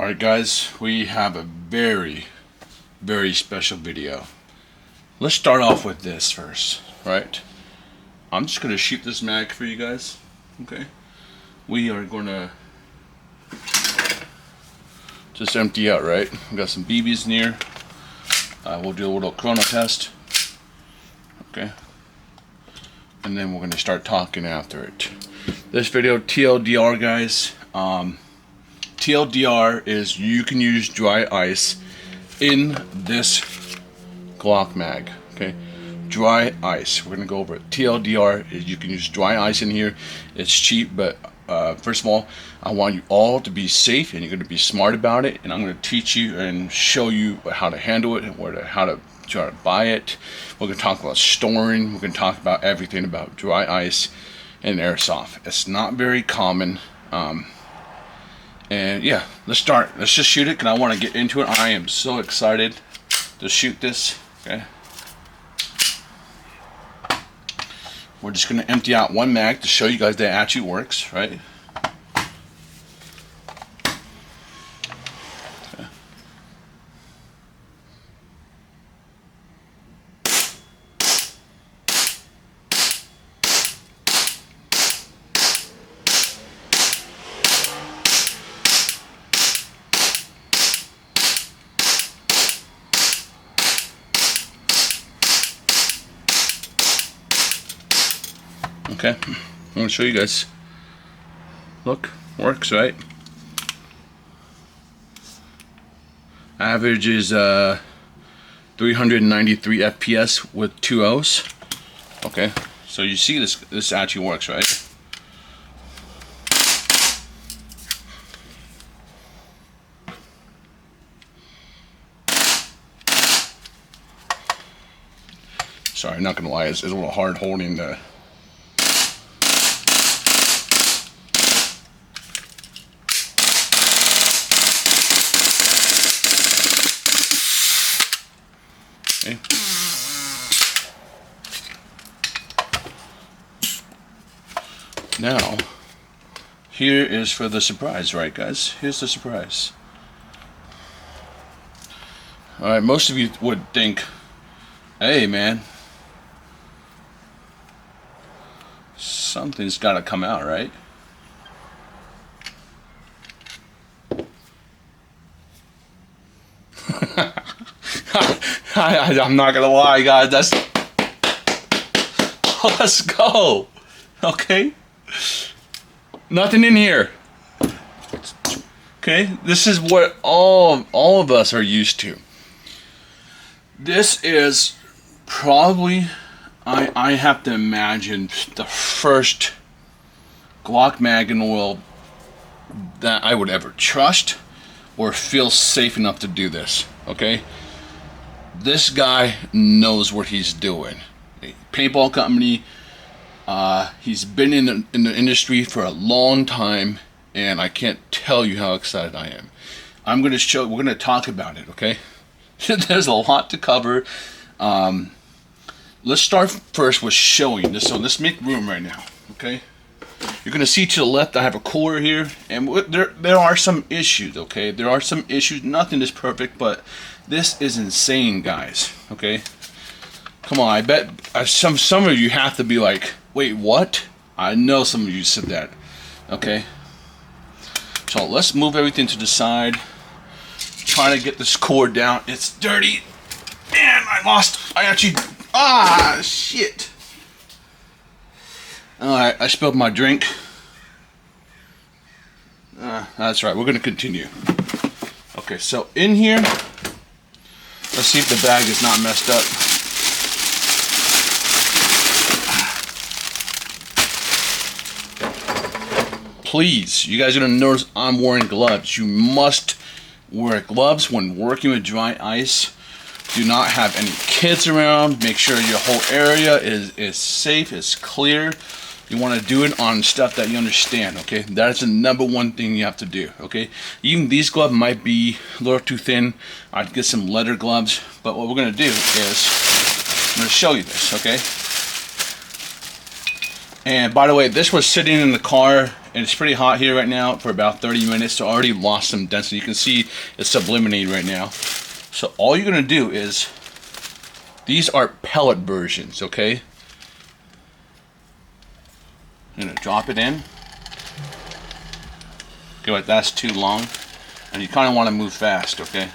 Alright guys, we have a very special video. Let's start off with this first, right? I'm just going to shoot this mag for you guys, okay? We are going to just empty out, right? We got some BBs in here. We'll do a little chrono test, okay? And then we're going to start talking after it. This video, TLDR guys, TLDR is you can use dry ice in this Glock mag, okay? Dry ice, we're gonna go over it. TLDR is you can use dry ice in here. It's cheap, but first of all, I want you all to be safe and you're gonna be smart about it. And I'm gonna teach you and show you how to handle it and how to try to buy it. We're gonna talk about storing. We're gonna talk about everything about dry ice and airsoft. It's not very common. And yeah, let's start. Let's just shoot it, because I want to get into it. I am so excited to shoot this. Okay. We're just going to empty out one mag to show you guys that it actually works, right? Okay. Okay, I'm going to show you guys. Look, works, right? Average is 393 FPS with 2 O's. Okay, so you see this actually works, right? Sorry, not gonna lie, it's a little hard holding the. Okay. Now, here is for the surprise, right guys? Here's the surprise. Alright, most of you would think, hey man, something's gotta come out, right? I'm not gonna lie, guys. Let's go. Okay. Nothing in here. Okay. This is what all of us are used to. This is probably, I have to imagine, the first Glock mag in the world that I would ever trust or feel safe enough to do this. Okay. This guy knows what he's doing. A paintball company. He's been in the industry for a long time, and I can't tell you how excited I am. We're gonna talk about it, okay? There's a lot to cover. Let's start first with showing this. So let's make room right now, okay? You're gonna see to the left I have a cooler here, and there are some issues, okay? There are some issues. Nothing is perfect, but this is insane, guys. Okay, come on. I bet some of you have to be like, wait, what? I know some of you said that. Okay, so let's move everything to the side. Try to get this cord down. It's dirty, and shit. Alright, I spilled my drink. That's right, we're gonna continue. Okay, so in here, let's see if the bag is not messed up. Please, you guys are gonna notice I'm wearing gloves. You must wear gloves when working with dry ice. Do not have any kids around. Make sure your whole area is safe, is clear. You want to do it on stuff that you understand, okay? That's the #1 thing you have to do, okay? Even these gloves might be a little too thin. I'd get some leather gloves, but what we're going to do is, I'm going to show you this, okay? And by the way, this was sitting in the car and it's pretty hot here right now for about 30 minutes, so I already lost some density. You can see it's subliminating right now. So all you're gonna do is, these are pellet versions, okay? I'm gonna drop it in. Okay, but that's too long, and you kind of want to move fast, okay?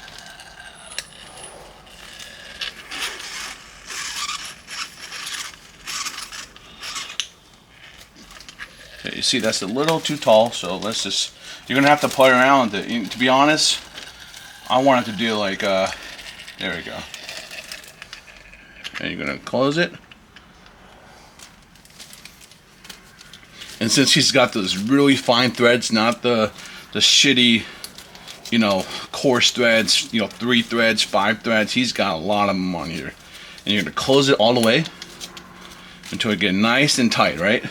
Okay, you see that's a little too tall, so let's just, you're gonna have to play around with it. To be honest, I wanted to do like, there we go. And you're gonna close it. And since he's got those really fine threads, not the shitty, you know, coarse threads, you know, 3 threads, 5 threads, he's got a lot of them on here. And you're gonna close it all the way until it gets nice and tight, right?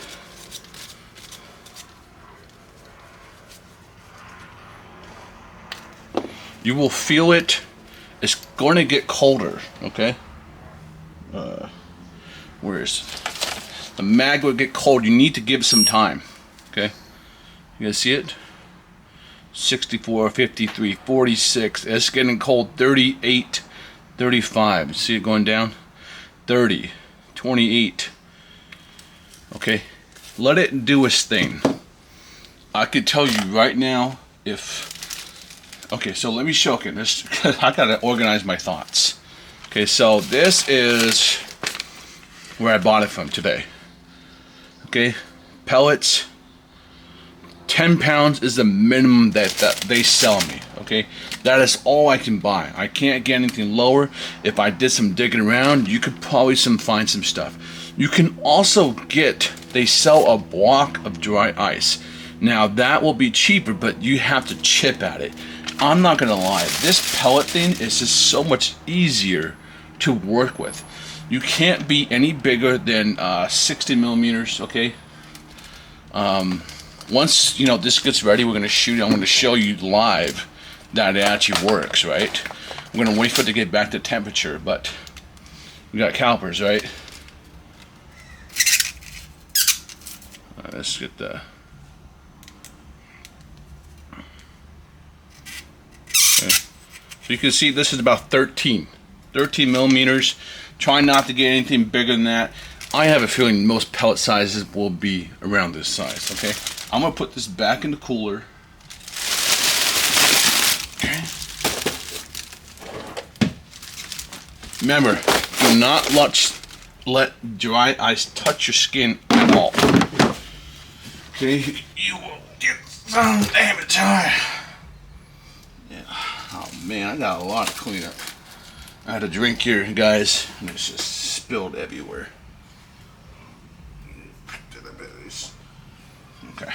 You will feel it. It's going to get colder, okay? Where's the mag will get cold? You need to give it some time, okay? You guys see it? 64, 53, 46. It's getting cold. 38, 35. See it going down? 30, 28. Okay, let it do its thing. I could tell you right now if. Okay, so let me show you this. I gotta organize my thoughts. Okay, so this is where I bought it from today. Okay, pellets. 10 pounds is the minimum that they sell me. Okay, that is all I can buy. I can't get anything lower. If I did some digging around, you could probably find some stuff. You can also get, they sell a block of dry ice. Now that will be cheaper, but you have to chip at it. I'm not gonna lie, this pellet thing is just so much easier to work with. You can't be any bigger than 60 millimeters, okay? Once, you know, this gets ready, we're gonna shoot, I'm gonna show you live that it actually works, right? I'm gonna wait for it to get back to temperature, but we got calipers, right? Let's get the... So you can see this is about 13 millimeters. Try not to get anything bigger than that. I have a feeling most pellet sizes will be around this size, okay? I'm gonna put this back in the cooler. Okay. Remember, do not let dry ice touch your skin at all. Okay, you will get some damage. Yeah. Oh man, I got a lot of cleanup. I had a drink here, guys, and it's just spilled everywhere. Okay.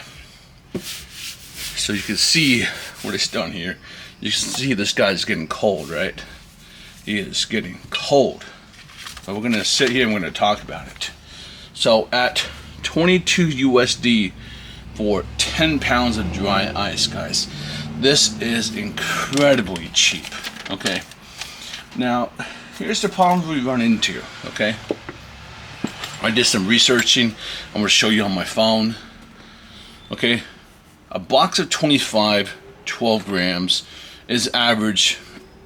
So you can see what it's done here. You can see this guy's getting cold, right? He is getting cold. So we're gonna sit here and we're gonna talk about it. So at 22 USD for 10 pounds of dry ice, guys, this is incredibly cheap. Okay. Now, here's the problems we run into. Okay. I did some researching. I'm gonna show you on my phone. Okay, a box of 25, 12 grams is average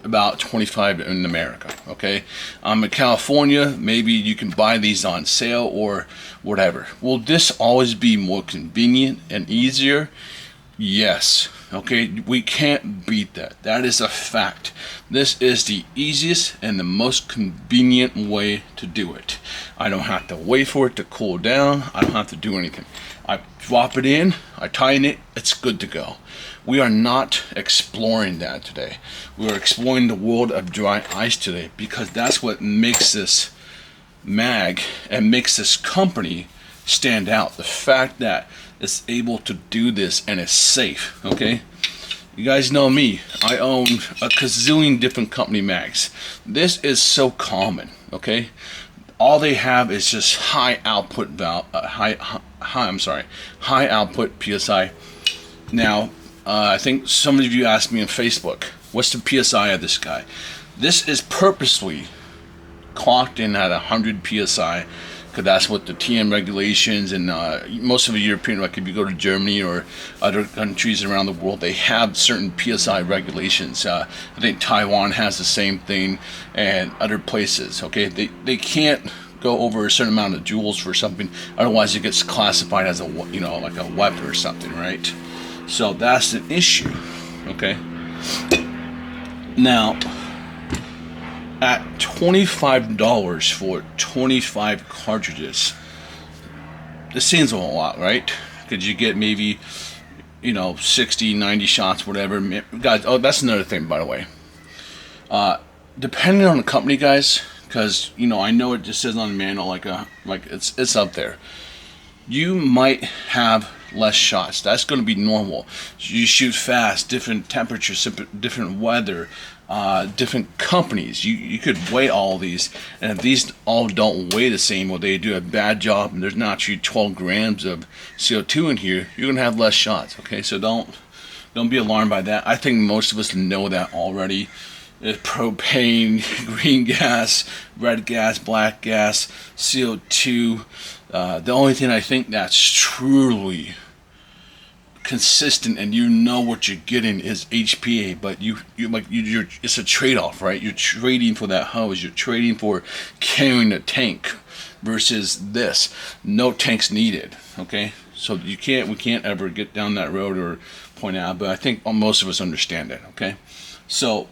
about 25 in America. Okay, in California, maybe you can buy these on sale or whatever. Will this always be more convenient and easier? Yes. Okay, we can't beat that. That is a fact. This is the easiest and the most convenient way to do it. I don't have to wait for it to cool down. I don't have to do anything. I drop it in, I tighten it, it's good to go. We are not exploring that today. We are exploring the world of dry ice today because that's what makes this mag and makes this company stand out. The fact that it's able to do this and it's safe, okay? You guys know me. I own a gazillion different company mags. This is so common, okay? All they have is just high output high output PSI. Now, I think some of you asked me on Facebook, what's the PSI of this guy? This is purposely clocked in at 100 PSI because that's what the TM regulations and most of the European, like if you go to Germany or other countries around the world, they have certain PSI regulations. I think Taiwan has the same thing, and other places. Okay, they can't go over a certain amount of joules for something, otherwise it gets classified as a, you know, like a weapon or something, right? So that's an issue. Okay, now at $25 for 25 cartridges, this seems a lot, right? Because you get maybe, you know, 60, 90 shots, whatever. Guys, oh, that's another thing, by the way. Depending on the company, guys, because, you know, I know it just says on the manual like it's up there. You might have less shots. That's going to be normal. You shoot fast, different temperatures, different weather, different companies. You could weigh all these, and if these all don't weigh the same, or they do a bad job, and there's not actually 12 grams of CO2 in here, you're going to have less shots. Okay, so don't be alarmed by that. I think most of us know that already. It's propane, green gas, red gas, black gas, CO2. The only thing I think that's truly consistent and you know what you're getting is HPA, but you're it's a trade-off, right? You're trading for that hose, you're trading for carrying a tank versus this. No tanks needed. Okay, so we can't ever get down that road or point out, but I think most of us understand that. Okay, so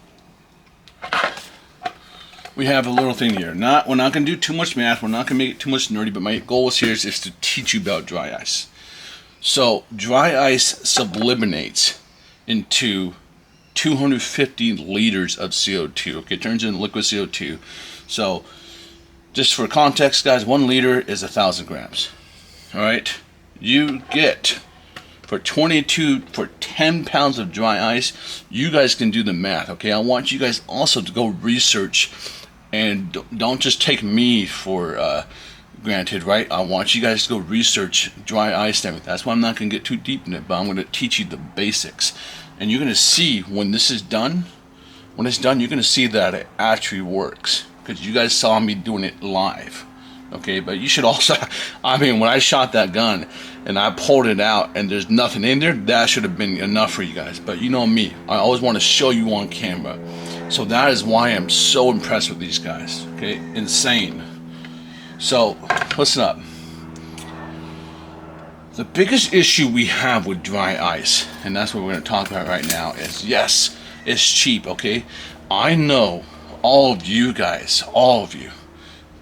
we have a little thing here. We're not going to do too much math. We're not going to make it too much nerdy, but my goal here is to teach you about dry ice. So dry ice sublimates into 250 liters of CO2. Okay, it turns into liquid CO2. So just for context, guys, 1 liter is 1,000 grams. All right, you get for 10 pounds of dry ice. You guys can do the math. Okay, I want you guys also to go research. And don't just take me for granted, right? I want you guys to go research dry ice and everything. That's why I'm not going to get too deep in it, but I'm going to teach you the basics. And you're going to see when this is done, you're going to see that it actually works. Because you guys saw me doing it live. Okay, but you should also, I mean, when I shot that gun and I pulled it out and there's nothing in there, that should have been enough for you guys. But you know me, I always want to show you on camera. So that is why I'm so impressed with these guys. Okay, insane. So listen up. The biggest issue we have with dry ice, and that's what we're going to talk about right now, is yes, it's cheap. Okay, I know all of you guys, all of you,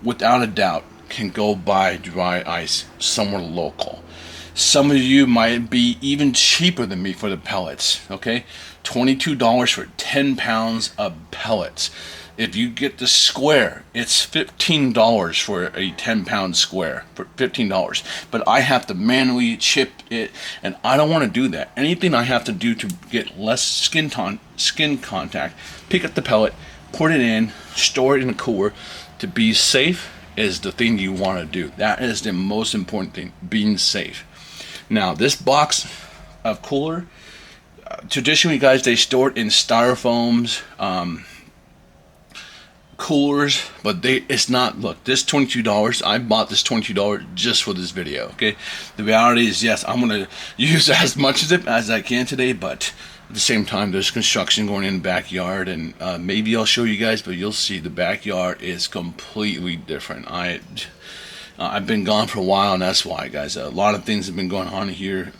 without a doubt, can go buy dry ice somewhere local. Some of you might be even cheaper than me for the pellets. Okay, $22 for 10 pounds of pellets. If you get the square, it's $15 for a 10-pound square, for $15. But I have to manually chip it, and I don't want to do that. Anything I have to do to get less skin contact, pick up the pellet, put it in, store it in a cooler. To be safe is the thing you want to do. That is the most important thing, being safe. Now, this box of cooler, traditionally, guys, they store it in styrofoams, coolers, but it's not. Look, this $22, I bought this $22 just for this video. Okay, the reality is, yes, I'm gonna use as much of it as I can today, but at the same time, there's construction going in the backyard, and maybe I'll show you guys, but you'll see the backyard is completely different. I've been gone for a while, and that's why, guys. A lot of things have been going on here.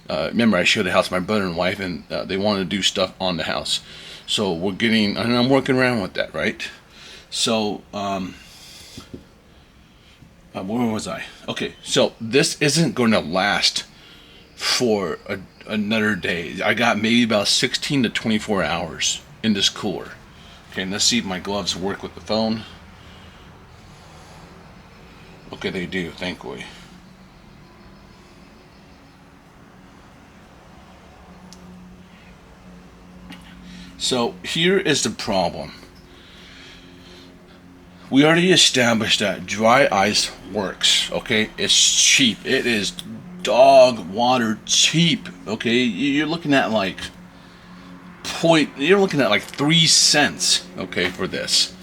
Remember, I showed the house to my brother and wife, and they wanted to do stuff on the house. So and I'm working around with that, right? So, where was I? Okay, so this isn't going to last for another day. I got maybe about 16 to 24 hours in this cooler. Okay, and let's see if my gloves work with the phone. Okay, they do, thankfully. So here is the problem. We already established that dry ice works. Okay, it's cheap. It is dog water cheap. Okay, you're looking at like 3 cents. Okay, for this.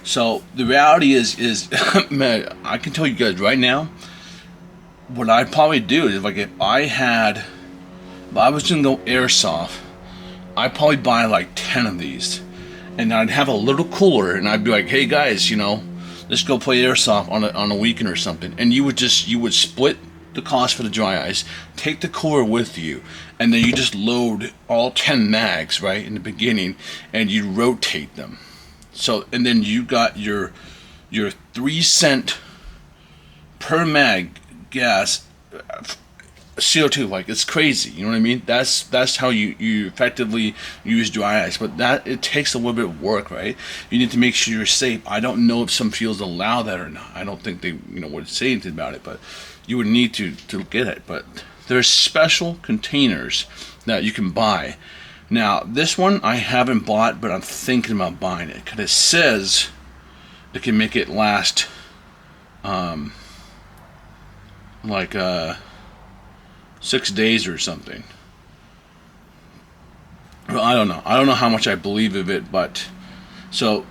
So the reality is man, I can tell you guys right now, what I'd probably do is like if I was gonna go airsoft, I'd probably buy like 10 of these, and I'd have a little cooler, and I'd be like, hey guys, let's go play airsoft on a weekend or something, and you would split the cost for the dry ice, take the cooler with you, and then you just load all 10 mags right in the beginning, and you rotate them. So, and then you got your 3 cent per mag gas, CO2. Like, it's crazy, you know what I mean? That's how you effectively use dry ice, but that it takes a little bit of work, right? You need to make sure you're safe. I don't know if some fields allow that or not. I don't think they would say anything about it, but you would need to get it. But there's special containers that you can buy. Now this one I haven't bought, but I'm thinking about buying it because it says it can make it last like 6 days or something. Well, I don't know how much I believe of it, but so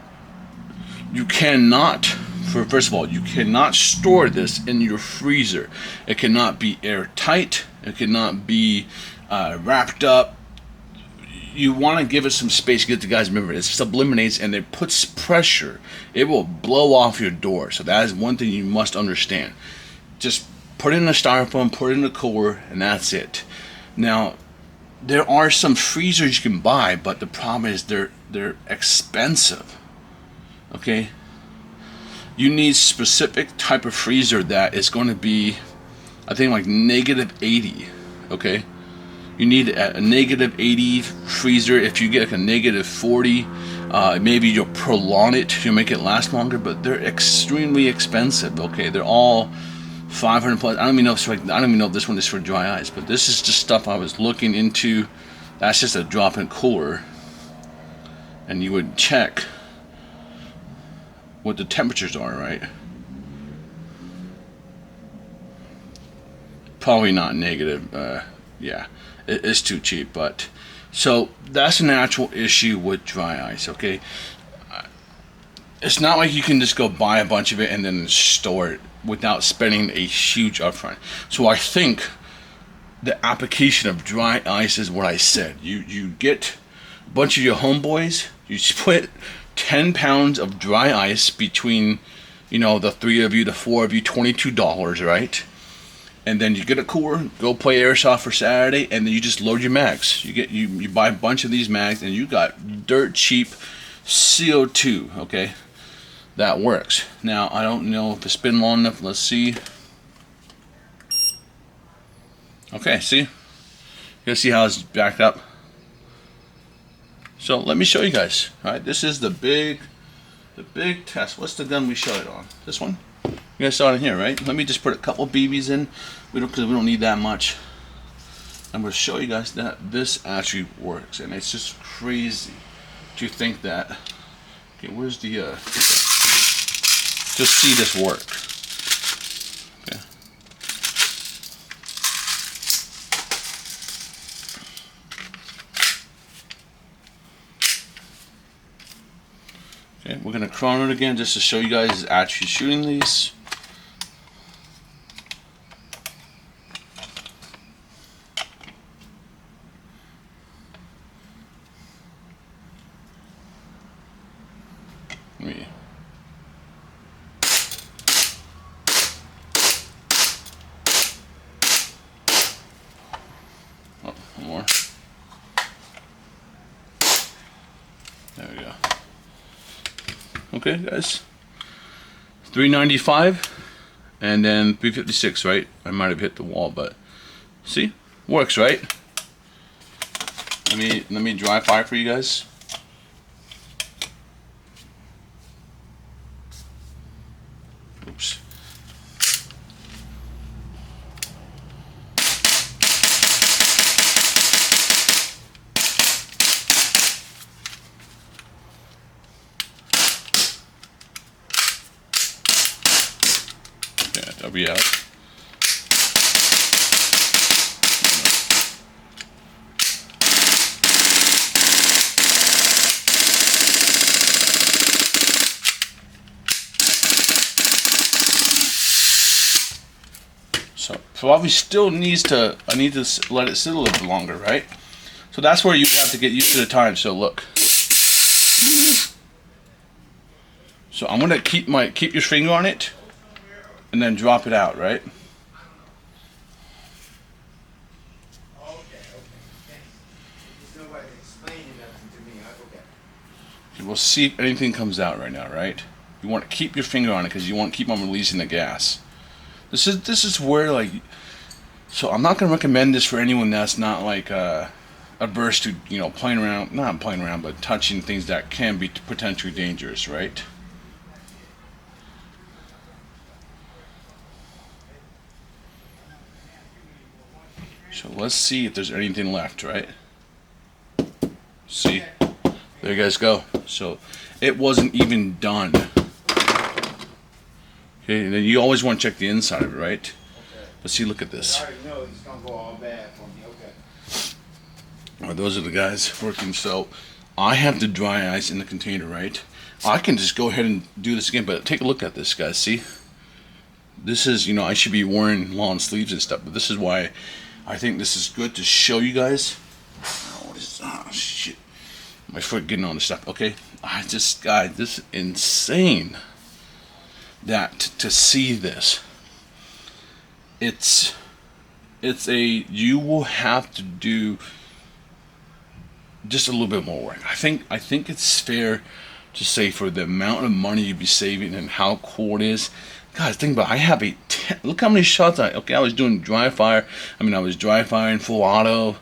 you cannot, first of all, you cannot store this in your freezer. It cannot be airtight. It cannot be wrapped up. You want to give it some space. Get the guys, remember, it sublimates and it puts pressure. It will blow off your door. So that is one thing you must understand. Just put it in a styrofoam, put it in a cooler, and that's it. Now, there are some freezers you can buy, but the problem is they're expensive. Okay, you need specific type of freezer that is going to be, I think, like -80. Okay, you need a -80 freezer. If you get like a -40, maybe you'll prolong it, you'll make it last longer, but they're extremely expensive. Okay, they're all 500 plus. I don't even know if this one is for dry ice, but this is just stuff I was looking into. That's just a drop-in cooler, and you would check what the temperatures are, right? Probably not negative. Yeah, it's too cheap. But so that's an actual issue with dry ice. Okay, it's not like you can just go buy a bunch of it and then store it without spending a huge upfront. So I think the application of dry ice is what I said. You get a bunch of your homeboys, you split 10 pounds of dry ice between, the 3 of you, the 4 of you, $22, right? And then you get a cooler, go play airsoft for Saturday, and then you just load your mags. You buy a bunch of these mags, and you got dirt cheap CO2, okay? That works. Now, I don't know if it's been long enough. Let's see. Okay, see? You guys see how it's backed up? So let me show you guys. All right, this is the big test. What's the gun we shot it on? This one? You guys saw it in here, right? Let me just put a couple BBs in. Because we don't need that much. I'm going to show you guys that this actually works, and it's just crazy to think that. Okay, where's the just see this work. Okay. Okay, we're gonna chrono it again just to show you guys actually shooting these. More. There we go. Okay, guys. 395 and then 356, right? I might have hit the wall, but see? Works, right? Let me dry fire for you guys. Oops. That'll be out. So probably still needs to, I need to let it sit a little bit longer, right? So that's where you have to get used to the time. So look. So I'm gonna keep your finger on it and then drop it out, right? We'll see if anything comes out right now, right? You want to keep your finger on it because you want to keep on releasing the gas. This is where, like, so I'm not gonna recommend this for anyone that's not like averse to, you know, playing around, not playing around, but touching things that can be potentially dangerous, right? So let's see if there's anything left, right? See, there you guys go. So it wasn't even done. Okay, and then you always want to check the inside of it, right? Okay. Let's see, look at this. I already know it's gonna go all bad for me. Okay. Well, those are the guys working. So I have the dry ice in the container, right? I can just go ahead and do this again, but take a look at this, guys. See, this is, you know, I should be wearing long sleeves and stuff, but this is why I think this is good to show you guys. Oh shit, my foot getting on the stuff. Okay, guys, this is insane. That to see this, it's you will have to do just a little bit more work. I think it's fair to say for the amount of money you'd be saving and how cool it is. Guys, think about it. I have look how many shots I was doing dry fire. I mean, I was dry firing full auto.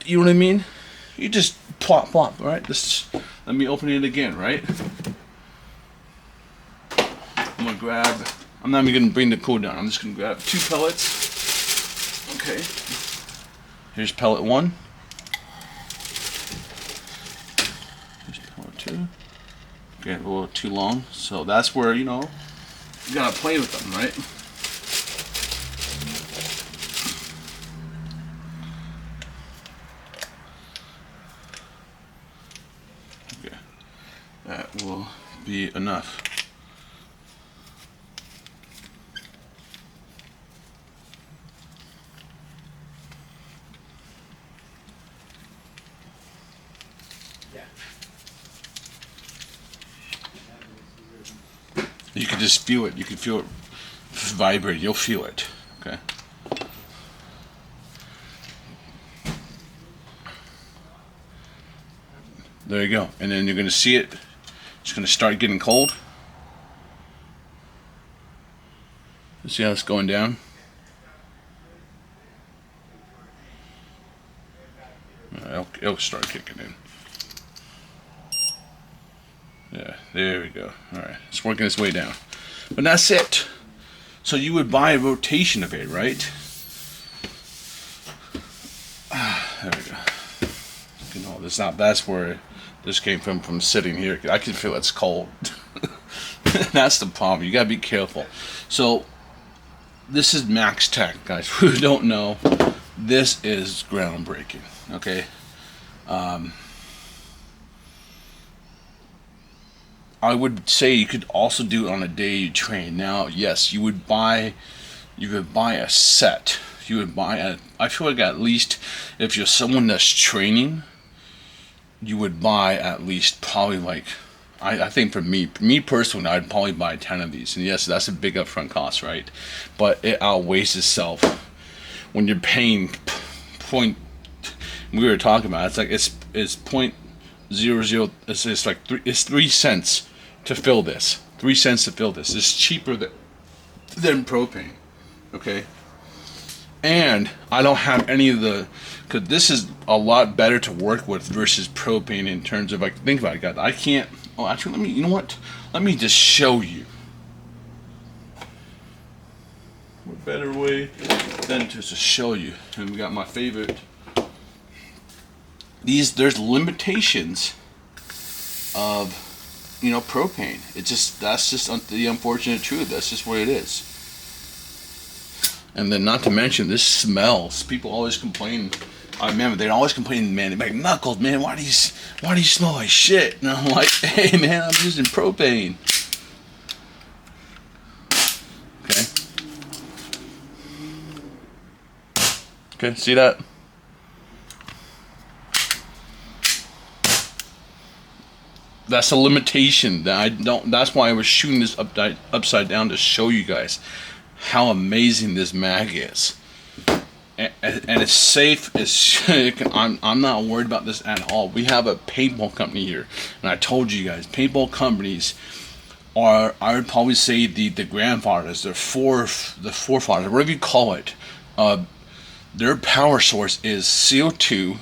You know what I mean? You just plop, right? Let me open it again, right? I'm gonna grab, I'm not even gonna bring the cool down. I'm just gonna grab 2 pellets. Okay. Here's pellet 1. Here's pellet 2. Okay, a little too long. So that's where, you know, you gotta play with them, right? Okay, that will be enough. You can just feel it. You can feel it vibrate. You'll feel it. Okay. There you go. And then you're going to see it. It's going to start getting cold. You see how it's going down? It'll start kicking in. Yeah, there we go. Alright, it's working its way down. But that's it. So you would buy a rotation of it, right? There we go. You know, that's where this came from sitting here. I can feel it's cold. That's the problem. You gotta be careful. So this is Maxtact, guys. Who don't know, this is groundbreaking. Okay. I would say you could also do it on a day you train. Now, yes, you would buy a set. You would buy I feel like at least if you're someone that's training, you would buy at least probably like, I think for me personally, I'd probably buy 10 of these. And yes, that's a big upfront cost, right? But it outweighs itself when you're paying point. We were talking about it's like it's 0.00. It's like 3 cents to fill this. 3 cents to fill this. It's cheaper than propane. Okay. And I don't have any of the, because this is a lot better to work with versus propane in terms of, like, think about it, guys. I can't. Oh, actually, you know what? Let me just show you. What better way than just to show you? And we got my favorite. There's limitations of, you know, propane. That's just the unfortunate truth. That's just what it is. And then, not to mention, this smells. People always complain. I remember they'd always complain, man. They'd be like, Knuckles, man, why do you smell like shit? And I'm like, hey, man, I'm using propane. Okay. Okay, see that? That's a limitation that I don't. That's why I was shooting this upside down to show you guys how amazing this mag is, and it's safe. I'm not worried about this at all. We have a paintball company here, and I told you guys, paintball companies are, I would probably say, the grandfathers, the forefathers, whatever you call it. Their power source is CO2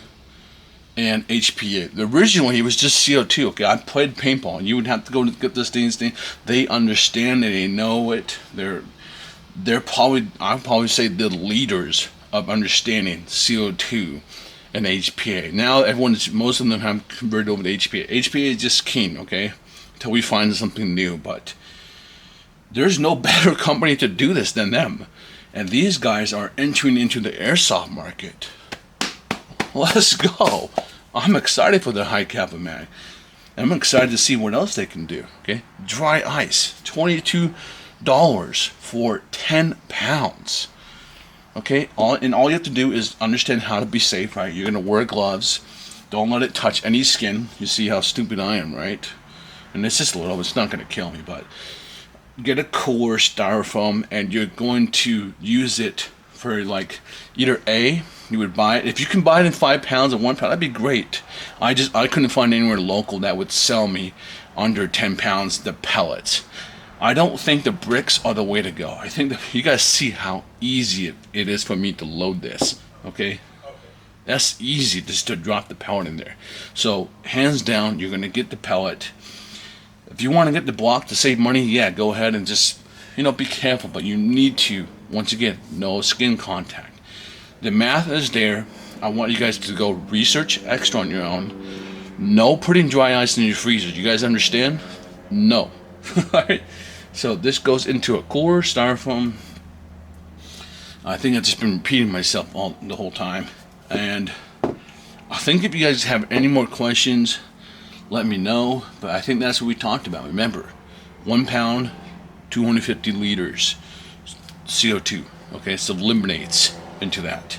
and HPA. Originally, it was just CO2. Okay, I played paintball, and you would have to go to get this thing. They understand it. They know it. They're probably, I'd probably say, the leaders of understanding CO2 and HPA. Now, most of them have converted over to HPA. HPA is just king. Okay, until we find something new. But there's no better company to do this than them. And these guys are entering into the airsoft market. Let's go. I'm excited for the high kappa mag. I'm excited to see what else they can do. Okay, dry ice, $22 for 10 pounds. Okay, all you have to do is understand how to be safe, right? You're gonna wear gloves. Don't let it touch any skin. You see how stupid I am, right? And it's just a little. It's not gonna kill me, but get a cooler styrofoam, and you're going to use it for, like, either you would buy it. If you can buy it in 5 pounds and 1 pound, that'd be great. I couldn't find anywhere local that would sell me under 10 pounds the pellets. I don't think the bricks are the way to go. I think that you guys see how easy it is for me to load this. Okay, that's easy just to drop the pellet in there. So hands down, you're gonna get the pellet. If you want to get the block to save money, yeah, go ahead and just, be careful. But you need to, once again, no skin contact. The math is there. I want you guys to go research extra on your own. No putting dry ice in your freezer. You guys understand? No. Alright? So this goes into a cooler styrofoam. I think I've just been repeating myself the whole time. And I think if you guys have any more questions, let me know. But I think that's what we talked about. Remember, 1 pound, 250 liters CO2. Okay, sublimates into that,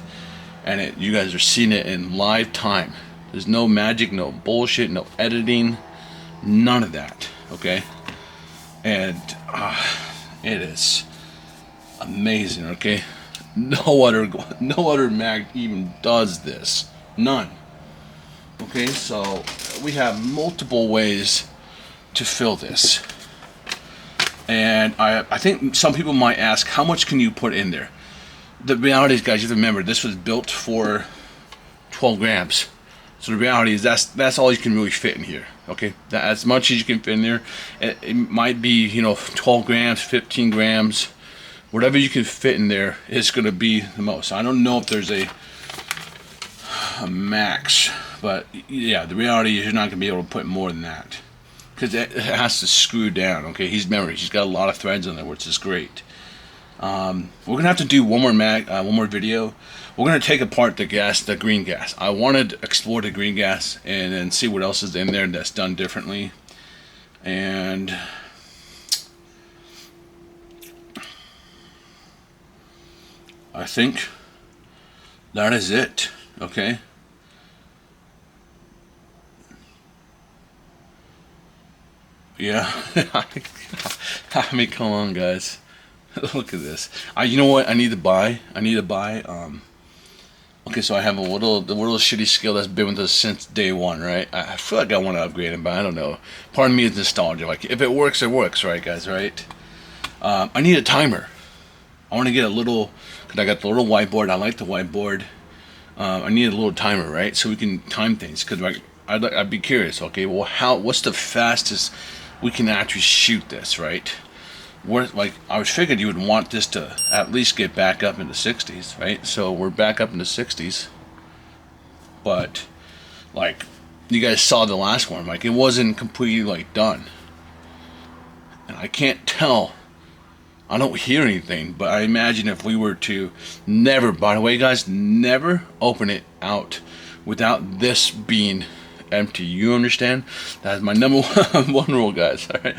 and you guys are seeing it in live time. There's no magic, no bullshit, no editing, none of that. Okay, and it is amazing. Okay, no other mag even does this. None. Okay, so we have multiple ways to fill this. And I think some people might ask, how much can you put in there? The reality is, guys, you have to remember, this was built for 12 grams. So the reality is that's all you can really fit in here. Okay, as much as you can fit in there. It might be, 12 grams, 15 grams. Whatever you can fit in there is going to be the most. I don't know if there's a max. But yeah, the reality is you're not going to be able to put more than that, because it has to screw down. Okay, he's got a lot of threads on there, which is great. We're gonna have to do one more video. We're gonna take apart the green gas. I wanted to explore the green gas and then see what else is in there that's done differently. And I think that is it. Okay. Yeah, I mean, come on, guys. Look at this. You know what? I need to buy. Okay, so I have the little shitty skill that's been with us since day one, right? I feel like I want to upgrade it, but I don't know. Part of me is nostalgia. Like, if it works, it works, right, guys? Right? I need a timer. I want to get a little, because I got the little whiteboard. I like the whiteboard. I need a little timer, right? So we can time things. Because I'd be curious. Okay, well, what's the fastest we can actually shoot this, right? I was figured you would want this to at least get back up in the 60s, right? So we're back up in the 60s, but like you guys saw the last one, like it wasn't completely done, and I can't tell. I don't hear anything, but I imagine if we were to never, by the way, guys, never open it out without this being empty. You understand? That's my number one rule, guys. All right.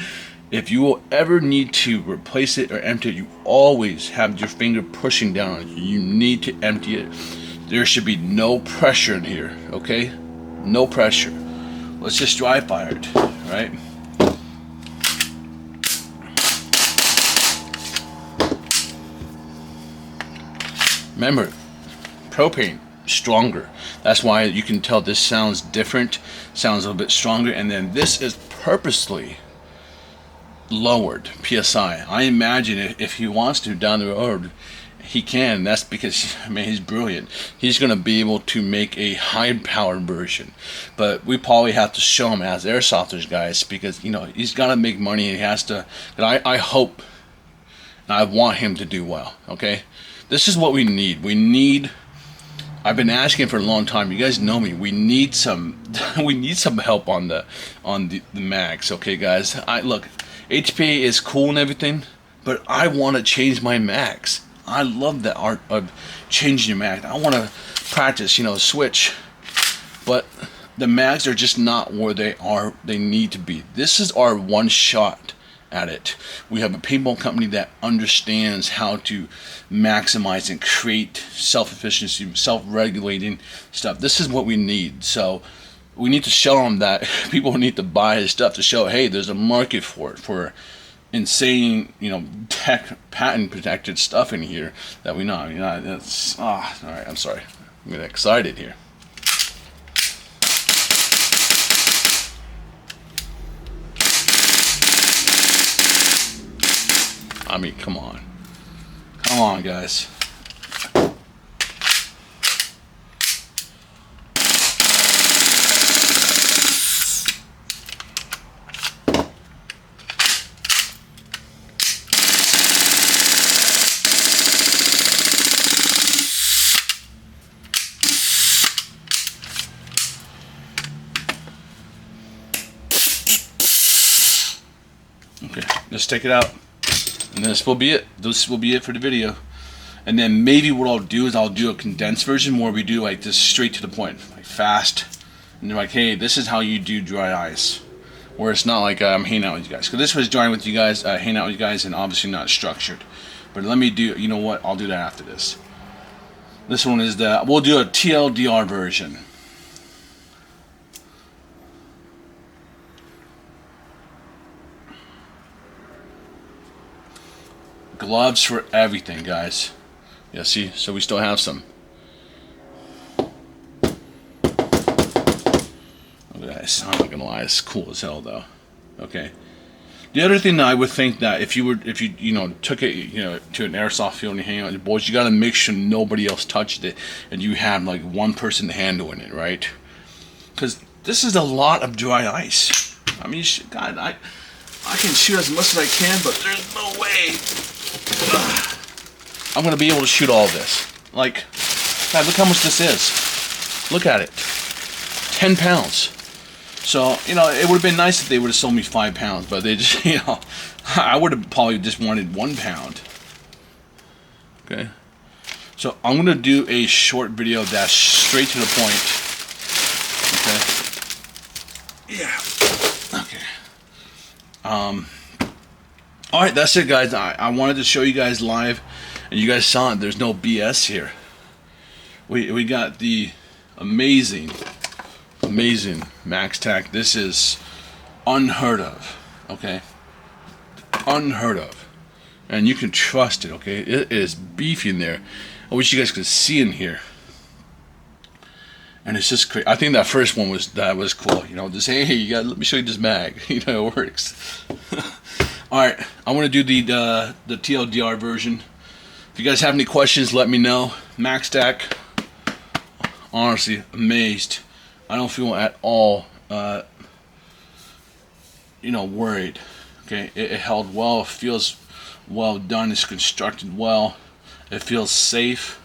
If you will ever need to replace it or empty it, you always have your finger pushing down on it. You need to empty it There should be no pressure in here, okay? No pressure. Let's just dry fire it, right? Remember, propane, stronger. That's why you can tell this sounds different, sounds a little bit stronger, and then this is purposely lowered PSI. I imagine if he wants to down the road, he can. That's because, I mean, he's brilliant. He's going to be able to make a high-powered version. But we probably have to show him as airsofters, guys, because, you know, he's got to make money, and he has to. And I hope, and I want him to do well, okay? This is what we need. We need, I've been asking for a long time. You guys know me. We need some we need some help on the mags, okay, guys? Look, HPA is cool and everything, but I want to change my mags. I love the art of changing your mag. I want to practice, you know, switch, but the mags are just not where they need to be. This is our one shot at it. We have a paintball company that understands how to maximize and create self-efficiency, self-regulating stuff. This is what we need. So we need to show them that people need to buy his stuff to show, hey, there's a market for it, for insane, you know, patent protected stuff in here that we know. You know, that's all right. I'm sorry. I'm getting excited here. I mean, come on, guys. Okay, just take it out. And this will be it. This will be it for the video. And then maybe what I'll do is I'll do a condensed version where we do like this straight to the point, like fast. And they're like, hey, this is how you do dry ice. Where it's not like I'm hanging out with you guys. Because this was drawing with you guys, hanging out with you guys, and obviously not structured. But let me do, you know what? I'll do that after this. This one is we'll do a TLDR version. Gloves for everything, guys. Yeah, see, so we still have some. Look at that. I'm not gonna lie, it's cool as hell though. Okay. The other thing that I would think that if you took it, you know, to an airsoft field and you hang out with your boys, you gotta make sure nobody else touched it and you have like one person handling it, right? Because this is a lot of dry ice. I mean, God, I can shoot as much as I can, but there's no way I'm gonna be able to shoot all this. Like, God, look how much this is. Look at it. 10 pounds. So, you know, it would have been nice if they would have sold me 5 pounds, but they just, you know, I would have probably just wanted 1 pound. Okay. So I'm gonna do a short video that's straight to the point. Okay. Yeah. Okay. Alright, that's it, guys. I wanted to show you guys live, and you guys saw it. There's no BS here. We got the amazing Maxtact. This is unheard of, okay? Unheard of. And you can trust it, okay? It is beefy in there. I wish you guys could see in here. And it's just crazy. I think that first one was cool. You know, just hey, let me show you this mag. You know, it works. Alright, I want to do the TLDR version. If you guys have any questions, let me know. Maxtact, honestly, amazed. I don't feel at all, worried. Okay, it held well. It feels well done. It's constructed well. It feels safe.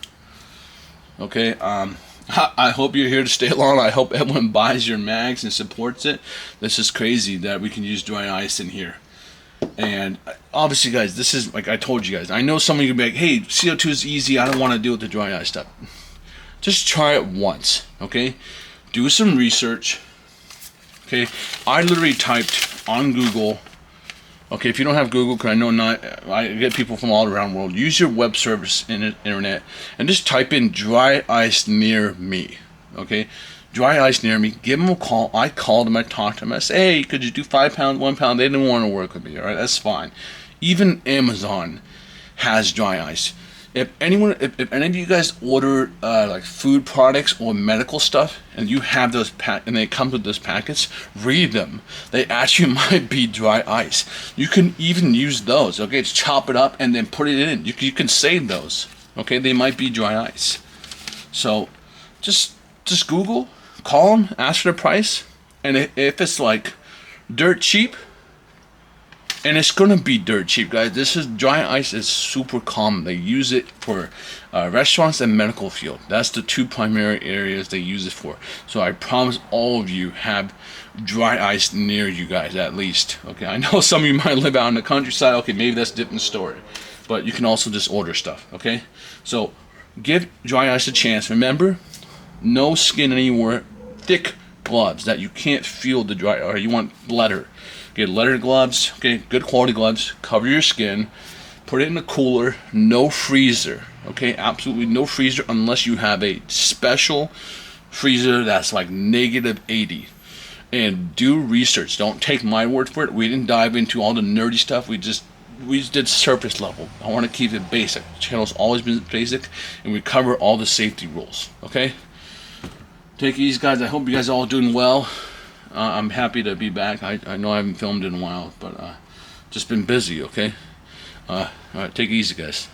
Okay, I hope you're here to stay long. I hope everyone buys your mags and supports it. This is crazy that we can use dry ice in here. And obviously, guys, this is like I told you guys. I know some of you can be like, hey, CO2 is easy. I don't want to deal with the dry ice stuff. Just try it once, okay? Do some research, okay? I literally typed on Google Okay, if you don't have Google, because I know I get people from all around the world, use your web service in the internet and just type in dry ice near me. Okay, dry ice near me. Give them a call. I called them. I talked to them. I said, hey, could you do 5 pounds, 1 pound? They didn't want to work with me. All right, that's fine. Even Amazon has dry ice. If any of you guys order like food products or medical stuff, and you have those and they come with those packets, read them. They actually might be dry ice. You can even use those. Okay, just chop it up and then put it in. You can save those. Okay, they might be dry ice. So just Google, call them, ask for the price, and if it's like dirt cheap. And it's gonna be dirt cheap, guys. Dry ice is super common. They use it for restaurants and medical field. That's the 2 primary areas they use it for. So I promise all of you have dry ice near you guys at least. Okay, I know some of you might live out in the countryside. Okay, maybe that's a different story. But you can also just order stuff. Okay, so give dry ice a chance. Remember, no skin anywhere. Thick gloves that you can't feel the dry. Or you want leather. Get leather gloves, okay, good quality gloves, cover your skin, put it in a cooler, no freezer, okay, absolutely no freezer unless you have a special freezer that's like -80. And do research, don't take my word for it. We didn't dive into all the nerdy stuff, we just did surface level. I want to keep it basic. The channel's always been basic, and we cover all the safety rules, okay? Take it easy, guys. I hope you guys are all doing well. I'm happy to be back. I know I haven't filmed in a while, but just been busy, okay? Alright, take it easy, guys.